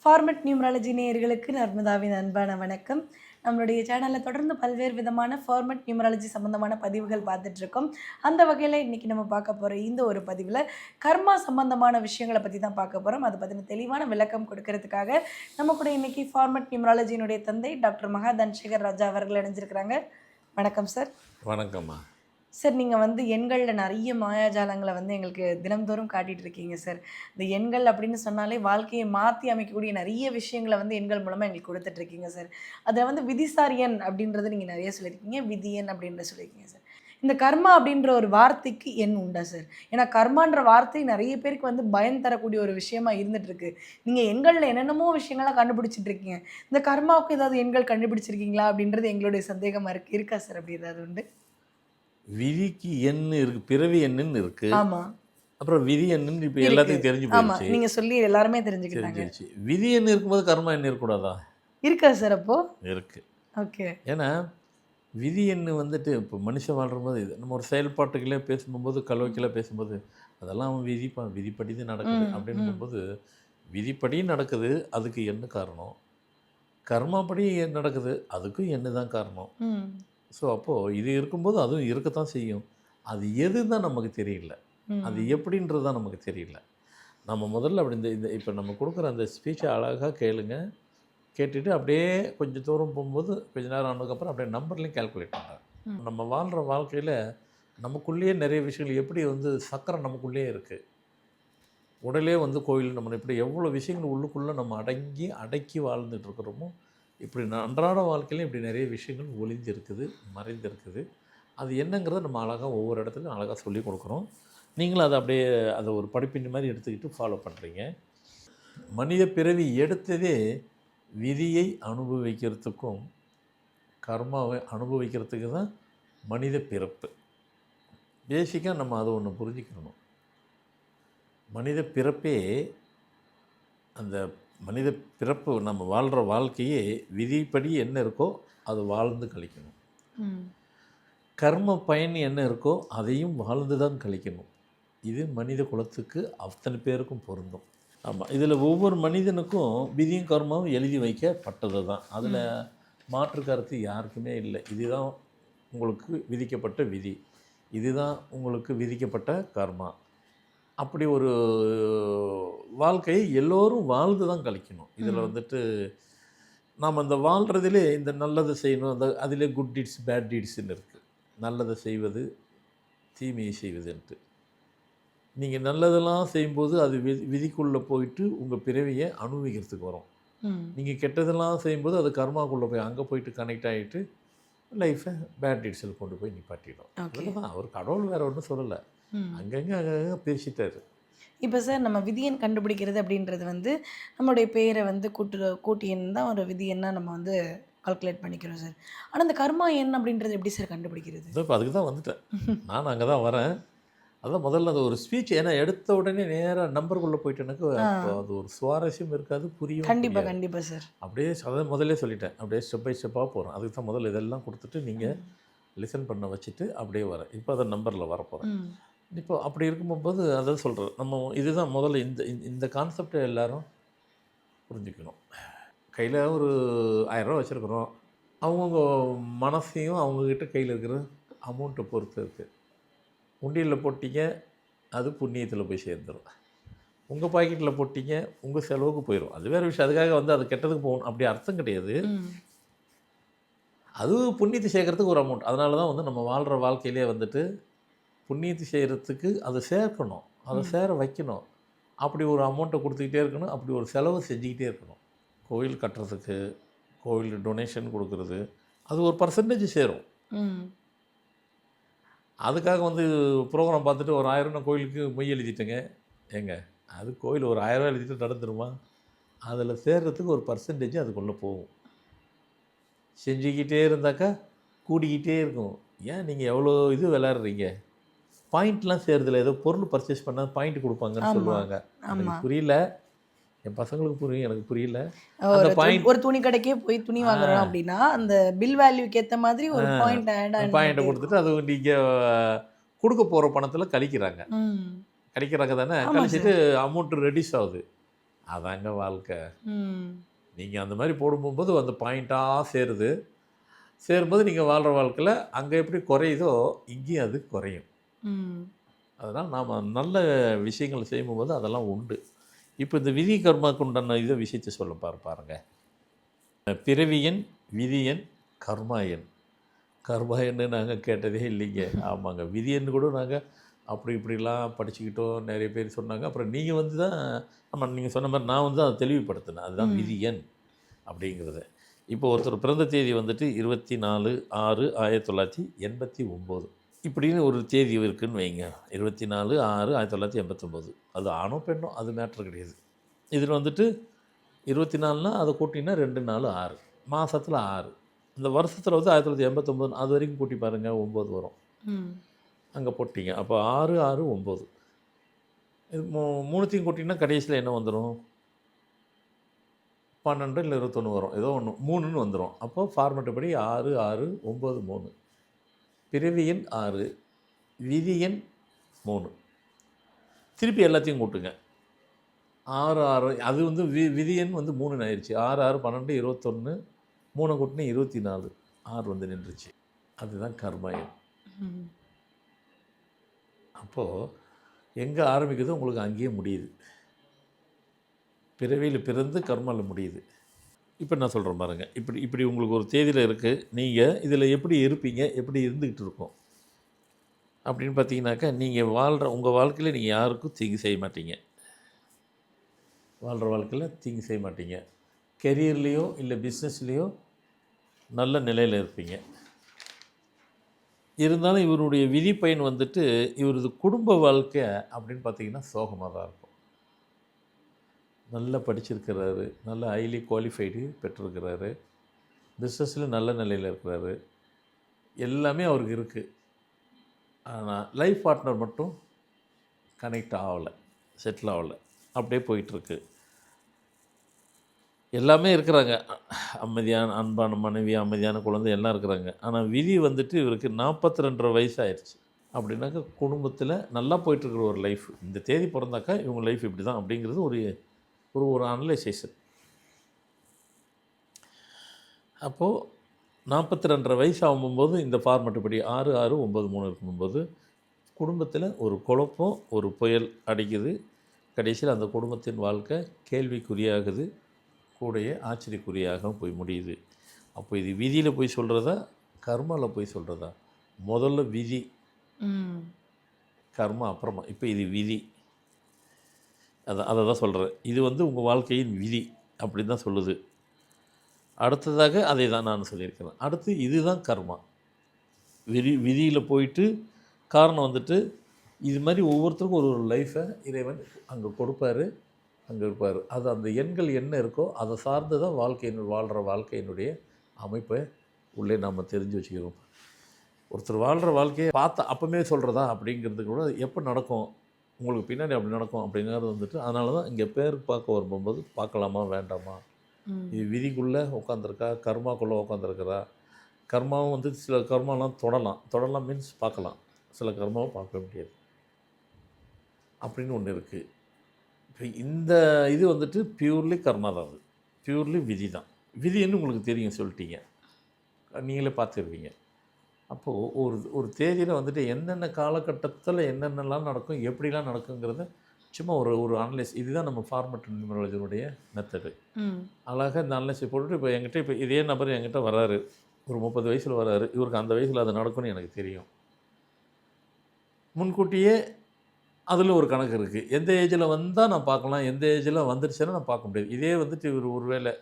Format numerology நேயர்களுக்கு நர்மதாவின் அன்பான வணக்கம். நம்மளுடைய சேனலில் தொடர்ந்து பல்வேறு விதமான ஃபார்மட் நியூமராலஜி சம்மந்தமான பதிவுகள் பார்த்துட்ருக்கோம். அந்த வகையில் இன்றைக்கி நம்ம பார்க்க போகிற இந்த ஒரு பதிவில் கர்மா சம்மந்தமான விஷயங்களை பற்றி தான் பார்க்க போகிறோம். அதை பற்றின தெளிவான விளக்கம் கொடுக்கறதுக்காக நம்ம கூட இன்றைக்கி ஃபார்மட் நியூமராலஜியினுடைய தந்தை டாக்டர் மகா தனசேகர் ராஜா அவர்கள் இணைஞ்சிருக்கிறாங்க. வணக்கம் சார். வணக்கம்மா. சார், நீங்கள் எண்களில் நிறைய மாயாஜாலங்களை எங்களுக்கு தினம்தோறும் காட்டிகிட்டு இருக்கீங்க சார். இந்த எண்கள் அப்படின்னு சொன்னாலே வாழ்க்கையை மாற்றி அமைக்கக்கூடிய நிறைய விஷயங்களை எண்கள் மூலமாக எங்களுக்கு கொடுத்துட்ருக்கீங்க சார். அதை விதிசார் எண் அப்படின்றது நீங்கள் நிறைய சொல்லியிருக்கீங்க, விதி எண் அப்படின்ற சொல்லியிருக்கீங்க சார். இந்த கர்மா அப்படின்ற ஒரு வார்த்தைக்கு எண் உண்டா சார்? ஏன்னா கர்மான்ற வார்த்தை நிறைய பேருக்கு பயம் தரக்கூடிய ஒரு விஷயமா இருந்துகிட்ருக்கு. நீங்கள் எண்களில் என்னென்னமோ விஷயங்கள்லாம் கண்டுபிடிச்சிட்டு இருக்கீங்க. இந்த கர்மாவுக்கு ஏதாவது எண்கள் கண்டுபிடிச்சிருக்கீங்களா அப்படின்றது எங்களுடைய சந்தேகமாக இருக்கா சார்? அப்படி ஏதாவது உண்டு? விதிக்கு எண்ணு இருக்கு, பிறவி எண்ணுன்னு இருக்கு. ஆமா. அப்புறம் விதி எண்ணுன்னு இப்போ எல்லாத்துக்கும் தெரிஞ்சு போயிடுச்சு. நீங்க சொல்லி எல்லாருமே தெரிஞ்சுக்கிட்டாங்க. விதி எண்ணு இருக்கும்போது கர்மா எண்ணு இருக்கக்கூடாதா? இருக்கா சார்? அப்போ இருக்கு. ஓகே. ஏன்னா விதி எண்ணு இப்போ மனுஷன் வாழ்கிற போது இது நம்ம ஒரு செயல்பாட்டுகளே பேசும்போது கலவைக்கெல்லாம் பேசும்போது அதெல்லாம் அவன் விதிப்படி தான் நடக்குது அப்படின்னு போது விதிப்படி நடக்குது, அதுக்கு என்ன காரணம்? கர்மாப்படி நடக்குது, அதுக்கும் என்ன தான் காரணம்? ஸோ அப்போது இது இருக்கும்போது அதுவும் இருக்கத்தான் செய்யும். அது எதுன்னு தான் நமக்கு தெரியல, அது எப்படின்றது தான் நமக்கு தெரியல. நம்ம முதல்ல அப்படி இந்த இப்போ நம்ம கொடுக்குற அந்த ஸ்பீச்சை அழகாக கேளுங்க. கேட்டுட்டு அப்படியே கொஞ்சம் தூரம் போகும்போது கொஞ்ச நேரம் ஆனதுக்கப்புறம் அப்படியே நம்பர்லேயும் கேல்குலேட் பண்ணுறேன். நம்ம வாழ்கிற வாழ்க்கையில் நமக்குள்ளேயே நிறைய விஷயங்கள் எப்படி சக்கரை நமக்குள்ளேயே இருக்குது. உடலே கோயில் நம்ம இப்படி எவ்வளோ விஷயங்கள் உள்ளுக்குள்ளே நம்ம அடக்கி வாழ்ந்துட்டு இருக்கிறோமோ, இப்படி அன்றாட வாழ்க்கையிலும் இப்படி நிறைய விஷயங்கள் ஒளிஞ்சிருக்குது, மறைந்திருக்குது. அது என்னங்கிறத நம்ம அழகாக ஒவ்வொரு இடத்துலையும் அழகாக சொல்லி கொடுக்குறோம். நீங்களும் அதை அப்படியே அதை ஒரு படிப்பின் மாதிரி எடுத்துக்கிட்டு ஃபாலோ பண்ணுறீங்க. மனித பிறவி எடுத்ததே விதியை அனுபவிக்கிறதுக்கும் கர்மாவை அனுபவிக்கிறதுக்கு தான் மனித பிறப்பு. பேசிக்காக நம்ம அதை ஒன்று புரிஞ்சுக்கணும். மனித பிறப்பே அந்த மனித பிறப்பு நம்ம வாழ்கிற வாழ்க்கையே விதிப்படி என்ன இருக்கோ அது வாழ்ந்து கழிக்கணும். கர்ம பயன் என்ன இருக்கோ அதையும் வாழ்ந்து தான் கழிக்கணும். இது மனித குலத்துக்கு அத்தனை பேருக்கும் பொருந்தும். ஆமாம், இதில் ஒவ்வொரு மனிதனுக்கும் விதியும் கர்மாவும் எழுதி வைக்கப்பட்டது தான். அதில் மாற்று கருத்து யாருக்குமே இல்லை. இதுதான் உங்களுக்கு விதிக்கப்பட்ட விதி, இதுதான் உங்களுக்கு விதிக்கப்பட்ட கர்மா. அப்படி ஒரு வாழ்க்கையை எல்லோரும் வாழ்ந்து தான் கழிக்கணும். இதில் நாம் அந்த வாழ்கிறதுலே இந்த நல்லதை செய்யணும், அந்த அதிலே குட் டீட்ஸ் பேட் டீட்ஸ்ன்னு இருக்குது. நல்லதை செய்வது, தீமையை செய்வதுன்ட்டு. நீங்கள் நல்லதெல்லாம் செய்யும்போது அது விதிக்குள்ளே போயிட்டு உங்கள் பிறவியை அனுபவிக்கிறதுக்கு வரும். நீங்கள் கெட்டதெல்லாம் செய்யும்போது அது கர்மாக்குள்ளே போய் அங்கே போயிட்டு கனெக்ட் ஆகிட்டு லைஃப்பை பேட் டீட்ஸில் கொண்டு போய் நிப்பாட்டிடும். அதுதான் அவர் கடவுள் வேறு ஒன்றும் சொல்லலை, அங்கங்கே பிரிச்சுட்டாரு. இப்போ சார், நம்ம விதியன் கண்டுபிடிக்கிறது அப்படின்றது நம்மளுடைய பேரை கூட்டு எண் தான் ஒரு விதி எண்ணாக நம்ம கால்குலேட் பண்ணிக்கிறோம் சார். ஆனால் இந்த கர்மா எண் அப்படின்றது எப்படி சார் கண்டுபிடிக்கிறது? இப்போ அதுக்கு தான் வந்துட்டேன் நான், அங்கே தான் வரேன். அதான் முதல்ல அது ஒரு ஸ்பீச், ஏன்னா எடுத்த உடனே நேராக நம்பருக்குள்ளே போயிட்டு எனக்கு அது ஒரு சுவாரஸ்யம் இருக்காது, புரியும். கண்டிப்பாக சார். அப்படியே அதை முதல்ல சொல்லிட்டேன், அப்படியே ஸ்டெப் பை ஸ்டெப்பாக போகிறோம். அதுக்கு தான் முதல்ல இதெல்லாம் கொடுத்துட்டு நீங்கள் லிசன் பண்ண வச்சுட்டு அப்படியே வரேன். இப்போ அதை நம்பரில் வரப்போகிறேன். இப்போ அப்படி இருக்கும்போது அதை சொல்கிறேன். நம்ம இதுதான் முதல்ல இந்த கான்செப்டை எல்லோரும் புரிஞ்சுக்கணும். கையில் ஒரு 1000 ரூபா வச்சுருக்குறோம். அவங்கவுங்க மனசையும் அவங்கக்கிட்ட கையில் இருக்கிற அமௌண்ட்டை பொறுத்து இருக்குது. உண்டியலில் போட்டிங்க, அது புண்ணியத்தில் போய் சேர்ந்துடும். உங்கள் பாக்கெட்டில் போட்டிங்க, உங்கள் செலவுக்கு போயிடும். அது வேறு விஷயம். அதுக்காக அது கெட்டதுக்கு போகணும் அப்படி அர்த்தம் கிடையாது. அது புண்ணியத்தை சேர்க்கறதுக்கு ஒரு அமௌண்ட். அதனால தான் நம்ம வாழ்கிற வாழ்க்கையிலே புண்ணியத்தை செய்கிறதுக்கு அதை சேர்க்கணும், அதை சேர வைக்கணும். அப்படி ஒரு அமௌண்ட்டை கொடுத்துக்கிட்டே இருக்கணும், அப்படி ஒரு செலவு செஞ்சுக்கிட்டே இருக்கணும். கோயில் கட்டுறதுக்கு, கோயில் டொனேஷன் கொடுக்குறது, அது ஒரு பர்சன்டேஜ் சேரும். அதுக்காக ப்ரோக்ராம் பார்த்துட்டு ஒரு 1000 நான் கோயிலுக்கு மொய் எழுதிட்டேங்க, ஏங்க அது கோயில் ஒரு 1000 ரூபா எழுதிட்டு நடந்துருமா? அதில் சேர்கிறதுக்கு ஒரு பர்சன்டேஜ் அதுக்குள்ளே போகும். செஞ்சுக்கிட்டே இருந்தாக்கா கூடிக்கிட்டே இருக்கும். ஏன் நீங்கள் எவ்வளோ இது விளையாடுறீங்க? பாயிண்ட்லாம் சேருதில்ல, ஏதோ பொருள் பர்ச்சேஸ் பண்ணால் பாயிண்ட் கொடுப்பாங்கன்னு சொல்லுவாங்க. எனக்கு புரியல, என் பசங்களுக்கு புரியும், எனக்கு புரியல. அந்த பாயிண்ட் ஒரு துணி கடைக்கே போய் துணி வாங்குறோம் அப்படின்னா அந்த பில் வேல்யூக்கு ஏற்ற மாதிரி ஒரு பாயிண்ட்டை கொடுத்துட்டு அது நீங்கள் கொடுக்க போகிற பணத்தில் கழிக்கிறாங்க தானே. கழிச்சிட்டு அமௌண்ட் ரெடியூஸ் ஆகுது. அதாங்க வாழ்க்கை. ம். நீங்கள் அந்த மாதிரி போடும்போது அந்த பாயிண்ட்டாக சேருது. சேரும்போது நீங்கள் வாழ்கிற வாழ்க்கையில் அங்கே எப்படி குறையுதோ இங்கேயும் அது குறையும். ம். அதனால் நாம் நல்ல விஷயங்கள் செய்யும்போது அதெல்லாம் உண்டு. இப்போ இந்த விதி கர்மாக்கு உண்டான இதை விஷயத்தை சொல்ல பாருங்க. பிறவி எண், விதி எண், கர்மா எண். கர்மா எண்ணு நாங்கள் கேட்டதே இல்லைங்க. ஆமாங்க. விதி எண் கூட நாங்கள் அப்படி இப்படிலாம் படிச்சுக்கிட்டோம். நிறைய பேர் சொன்னாங்க. அப்புறம் நீங்கள் வந்து தான் ஆமாம் நீங்கள் சொன்ன மாதிரி நான் வந்து அதை தெளிவுபடுத்தினேன். அதுதான் விதி ம். எண் அப்படிங்கிறத. இப்போ ஒருத்தர் பிறந்த தேதி வந்துட்டு 24/6/1989 இப்படின்னு ஒரு தேதி இருக்குன்னு வைங்க. 24/6/1989. அது ஆணோ பெண்ணோ அது மேட்ரு கிடையாது. இதில் வந்துட்டு 24னா அதை கூட்டினா 2 4 6 மாதத்தில் 6 இந்த வருஷத்தில் வந்து 1989 அது வரைக்கும் கூட்டி பாருங்கள் 9 வரும். ம். அங்கே போட்டிங்க. அப்போ 6 6 9 இது மூணுத்தையும் கூட்டிங்கன்னா கடைசியில் என்ன வந்துடும்? 12 இல்லை 21 வரும். ஏதோ ஒன்று 3ன்னு வந்துடும். அப்போ ஃபார்மெட்டு படி 6 6 9 3 பிறவி எண் 6 விதி எண் 3 திருப்பி எல்லாத்தையும் கூட்டுங்க. 6 6 அது வந்து விதி எண் வந்து 3ன்னு ஆயிடுச்சு. 6 6 12 21 3 கூட்டினா 24 6 வந்து நின்றுச்சு. அதுதான் கர்மா எண். ம். அப்போது எங்கே ஆரம்பிக்குதோ உங்களுக்கு அங்கேயே முடியுது. பிறவியில் பிறந்து கர்மாவில் முடியுது. இப்போ நான் சொல்கிறேன் பாருங்கள். இப்படி இப்படி உங்களுக்கு ஒரு தேதியில் இருக்குது. நீங்கள் இதில் எப்படி இருப்பீங்க, எப்படி இருந்துக்கிட்டு இருக்கோம் அப்படின்னு பார்த்தீங்கன்னாக்கா, நீங்கள் உங்கள் வாழ்க்கையில் நீங்கள் யாருக்கும் தீங்கு செய்ய மாட்டீங்க. வாழ்கிற வாழ்க்கையில் தீங்கு செய்ய மாட்டீங்க. கெரியர்லேயோ இல்லை பிஸ்னஸ்லேயோ நல்ல நிலையில் இருப்பீங்க. இருந்தாலும் இவருடைய விதி பயன் வந்துட்டு இவரது குடும்ப வாழ்க்கை அப்படின்னு பார்த்தீங்கன்னா சோகமாக தான் இருக்கும். நல்லா படிச்சிருக்கிறாரு, நல்ல ஹைலி குவாலிஃபைடு பெற்றிருக்கிறாரு, பிஸ்னஸில் நல்ல நிலையில் இருக்கிறாரு, எல்லாமே அவருக்கு இருக்குது. ஆனால் லைஃப் பார்ட்னர் மட்டும் கனெக்ட் ஆகலை, செட்டில் ஆகலை, அப்படியே போயிட்டுருக்கு. எல்லாமே இருக்கிறாங்க. அமைதியான அன்பான மனைவி, அமைதியான குழந்தை எல்லாம் இருக்கிறாங்க. ஆனால் விதி வந்துட்டு இவருக்கு 42 வயசு ஆயிடுச்சு. அப்படின்னாக்கா குடும்பத்தில் நல்லா போயிட்டுருக்குற ஒரு லைஃப். இந்த தேதி பிறந்தாக்கா இவங்க லைஃப் இப்படி தான் அப்படிங்கிறது ஒரு ஒரு ஒரு அனலைசேஷன். அப்போது 42 வயசு ஆகும்போது இந்த ஃபார்மெட்டு படி 6 6 9 3 இருக்கும்போது குடும்பத்தில் ஒரு குழப்பம், ஒரு புயல் அடிக்குது. கடைசியில் அந்த குடும்பத்தின் வாழ்க்கை கேள்விக்குறியாகுது, கூடயே ஆச்சரியக்குறியாக போய் முடியுது. அப்போ இது விதியில் போய் சொல்கிறதா, கர்மாவில் போய் சொல்கிறதா? முதல்ல விதி, கர்மா அப்புறமா. இப்போ இது விதி. அதை தான் சொல்கிறேன். இது வந்து உங்கள் வாழ்க்கையின் விதி அப்படி தான் சொல்லுது. அடுத்ததாக அதை தான் நான் சொல்லியிருக்கிறேன். அடுத்து இதுதான் கர்மா. விதியில் போயிட்டு காரணம் வந்துட்டு இது மாதிரி ஒவ்வொருத்தருக்கும் ஒரு ஒரு லைஃப்பை இறைவன் அங்கே கொடுப்பாரு, அங்கே இருப்பார். அது அந்த எண்கள் என்ன இருக்கோ அதை சார்ந்து தான் வாழ்கிற வாழ்க்கையினுடைய அமைப்பை உள்ளே நாம் தெரிஞ்சு வச்சுக்கிறோம். ஒருத்தர் வாழ்கிற வாழ்க்கையை பார்த்து அப்போமே சொல்கிறதா அப்படிங்கிறது கூட எப்போ நடக்கும், உங்களுக்கு பின்னாடி அப்படி நடக்கும் அப்படிங்கிறது வந்துட்டு அதனால தான் இங்கே பேர் பார்க்க வரும்போது பார்க்கலாமா வேண்டாமா, இது விதிக்குள்ளே உட்காந்துருக்கா, கர்மாக்குள்ளே உட்காந்துருக்குறா. கர்மாவும் வந்து சில கர்மாலாம் தொடலாம் மீன்ஸ் பார்க்கலாம், சில கர்மாவை பார்க்க முடியாது அப்படின்னு ஒன்று இருக்குது. இப்போ இந்த இது வந்துட்டு பியூர்லி கர்மா தான். அது பியூர்லி விதி தான். விதின்னு உங்களுக்கு தெரியும், சொல்லிட்டீங்க, நீங்களே பார்த்துருவீங்க. அப்போது ஒரு ஒரு தேதியில் வந்துட்டு என்னென்ன காலகட்டத்தில் என்னென்னலாம் நடக்கும், எப்படிலாம் நடக்குங்கிறத சும்மா ஒரு ஒரு அனலைஸ். இதுதான் நம்ம ஃபார்மெட் நியூமராலஜினுடைய மெத்தடு. அழகாக இந்த அனலைஸை போட்டுட்டு இப்போ என்கிட்ட இப்போ இதே நபர் என்கிட்ட வராரு, ஒரு 30 வயசில் வராரு, இவருக்கு அந்த வயசில் அது நடக்கும்னு எனக்கு தெரியும். முன்கூட்டியே அதில் ஒரு கணக்கு இருக்குது. எந்த ஏஜில் வந்தால் நான் பார்க்கலாம், எந்த ஏஜில் வந்துடுச்சுன்னா நான் பார்க்க முடியாது. இதே வந்துட்டு இவர் ஒரு வேளை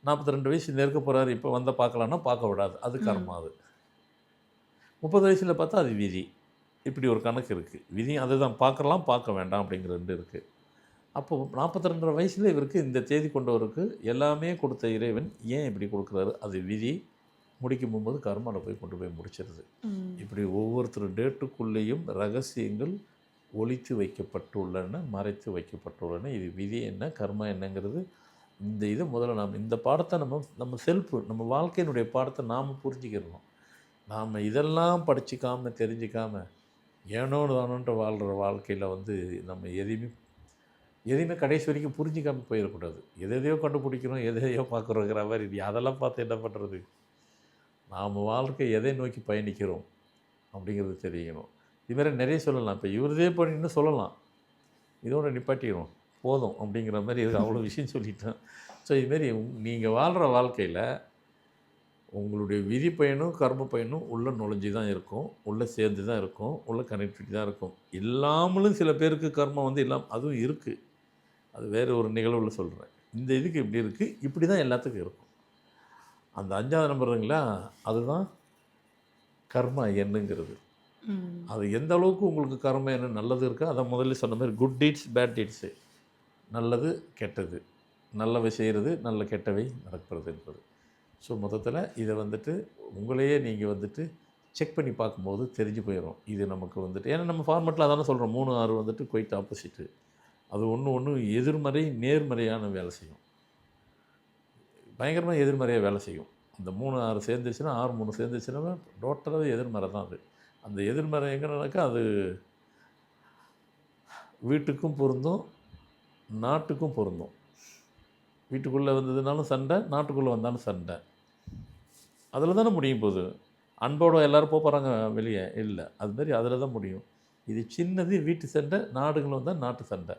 42 வயசு நெருக்க போகிறாரு, இப்போ வந்தால் பார்க்கலான்னா பார்க்க விடாது. அது கர்மா. அது 30 வயசில் பார்த்தா அது விதி. இப்படி ஒரு கணக்கு இருக்குது. விதி அதுதான், பார்க்கலாம் பார்க்க வேண்டாம் அப்படிங்கிற 2 இருக்குது. அப்போது 42 வயசில் இவருக்கு இந்த தேதி கொண்டவருக்கு எல்லாமே கொடுத்த இறைவன் ஏன் இப்படி கொடுக்குறாரு? அது விதி. முடிக்கும் போகும்போது கர்மாவில் போய் கொண்டு போய் முடிச்சிருது. இப்படி ஒவ்வொருத்தர் டேட்டுக்குள்ளேயும் ரகசியங்கள் ஒளித்து வைக்கப்பட்டுள்ளன, மறைத்து வைக்கப்பட்டுள்ளன. இது விதி என்ன, கர்மா என்னங்கிறது இந்த இது முதல்ல நாம் இந்த பாடத்தை நம்ம செல்ஃபு நம்ம வாழ்க்கையினுடைய பாடத்தை நாம் புரிஞ்சுக்கிறணும். நாம் இதெல்லாம் படிச்சுக்காமல் தெரிஞ்சிக்காமல் ஏனோ தானோன்ற வாழ்கிற வாழ்க்கையில் வந்து நம்ம எதையுமே எதையுமே கடைசி வரைக்கும் புரிஞ்சிக்காம போயிடக்கூடாது. எதையோ கண்டுபிடிக்கிறோம், எதையோ பார்க்குறோங்கிற மாதிரி நீ அதெல்லாம் பார்த்து என்ன பண்ணுறது? நாம் வாழ்க்கை எதை நோக்கி பயணிக்கிறோம் அப்படிங்கிறது தெரியணும். இதுமாரி நிறைய சொல்லலாம். இப்போ இவரதே பண்ணின்னு சொல்லலாம். இதோட நிப்பாட்டிக்கிறோம் போதும் அப்படிங்கிற மாதிரி அவ்வளோ விஷயம் சொல்லிட்டேன். ஸோ இதுமாரி நீங்கள் வாழ்கிற வாழ்க்கையில் உங்களுடைய விதி பயனும் கர்ம பயனும் உள்ளே நுழைஞ்சி தான் இருக்கும், உள்ளே சேர்ந்து தான் இருக்கும், உள்ளே கனெக்டிவிட்டி தான் இருக்கும். இல்லாமலும் சில பேருக்கு கர்மம் வந்து இல்லாமல் அதுவும் இருக்குது. அது வேறு ஒரு நிகழ்வில் சொல்கிறேன். இந்த இதுக்கு இப்படி இருக்குது, இப்படி தான் எல்லாத்துக்கும் இருக்கும். அந்த 5வது நம்பருங்களா, அதுதான் கர்மா எண்ணுங்கிறது. அது எந்த அளவுக்கு உங்களுக்கு கர்ம எண்ணம் நல்லது இருக்கோ, அதை முதல்ல சொன்ன மாதிரி குட் டீட்ஸ் பேட் டீட்ஸு, நல்லது கெட்டது, நல்லவை செய்கிறது, நல்ல கெட்டவை நடக்கிறதுன்றது. ஸோ மொத்தத்தில் இதை வந்துட்டு உங்களையே நீங்கள் வந்துட்டு செக் பண்ணி பார்க்கும்போது தெரிஞ்சு போயிடும். இது நமக்கு வந்துட்டு ஏன்னா நம்ம ஃபார்மெட்டில் அதானே சொல்கிறோம், 3, 6 வந்துட்டு குயிட் ஆப்போசிட்டு. அது ஒன்று எதிர்மறை நேர்மறையான வேலை செய்யும். பயங்கரமாக எதிர்மறையாக வேலை செய்யும். அந்த 3, 6 சேர்ந்துச்சுன்னா 6, 3 சேர்ந்துச்சுன்னா டோட்டலாகவே எதிர்மறை தான் அது. அந்த எதிர்மறை எங்கே நடக்கா அது வீட்டுக்கும் பொருந்தும், நாட்டுக்கும் பொருந்தும். வீட்டுக்குள்ளே வந்ததுனாலும் சண்டை, நாட்டுக்குள்ளே வந்தாலும் சண்டை. அதில் தானே முடியும் போகுது. அன்போடு எல்லோரும் போகிறாங்க வெளியே இல்லை, அதுமாரி அதில் தான் முடியும். இது சின்னது வீட்டு சண்டை, நாடுகளும் வந்தால் நாட்டு சண்டை.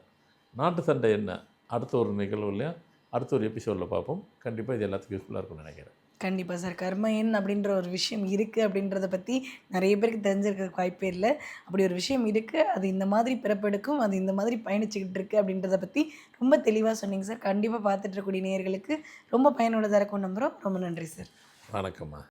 நாட்டு சண்டை என்ன அடுத்த ஒரு நிகழ்வுலையா அடுத்த ஒரு எபிசோடில் பார்ப்போம். கண்டிப்பாக இது எல்லாத்துக்கும் யூஸ்ஃபுல்லாக இருக்கும்னு நினைக்கிறேன். கண்டிப்பாக சார். கர்ம எண் அப்படின்ற ஒரு விஷயம் இருக்குது அப்படின்றத பற்றி நிறைய பேருக்கு தெரிஞ்சிருக்கிறதுக்கு வாய்ப்பே இல்லை. அப்படி ஒரு விஷயம் இருக்குது, அது இந்த மாதிரி பிறப்பெடுக்கும், அது இந்த மாதிரி பயணிச்சுக்கிட்டு இருக்குது அப்படின்றத பற்றி ரொம்ப தெளிவாக சொன்னீங்க சார். கண்டிப்பாக பார்த்துட்டு இருக்கக்கூடிய நேயர்களுக்கு ரொம்ப பயனுள்ளதாக இருக்கும் நம்புகிறோம். ரொம்ப நன்றி சார். வணக்கம்மா.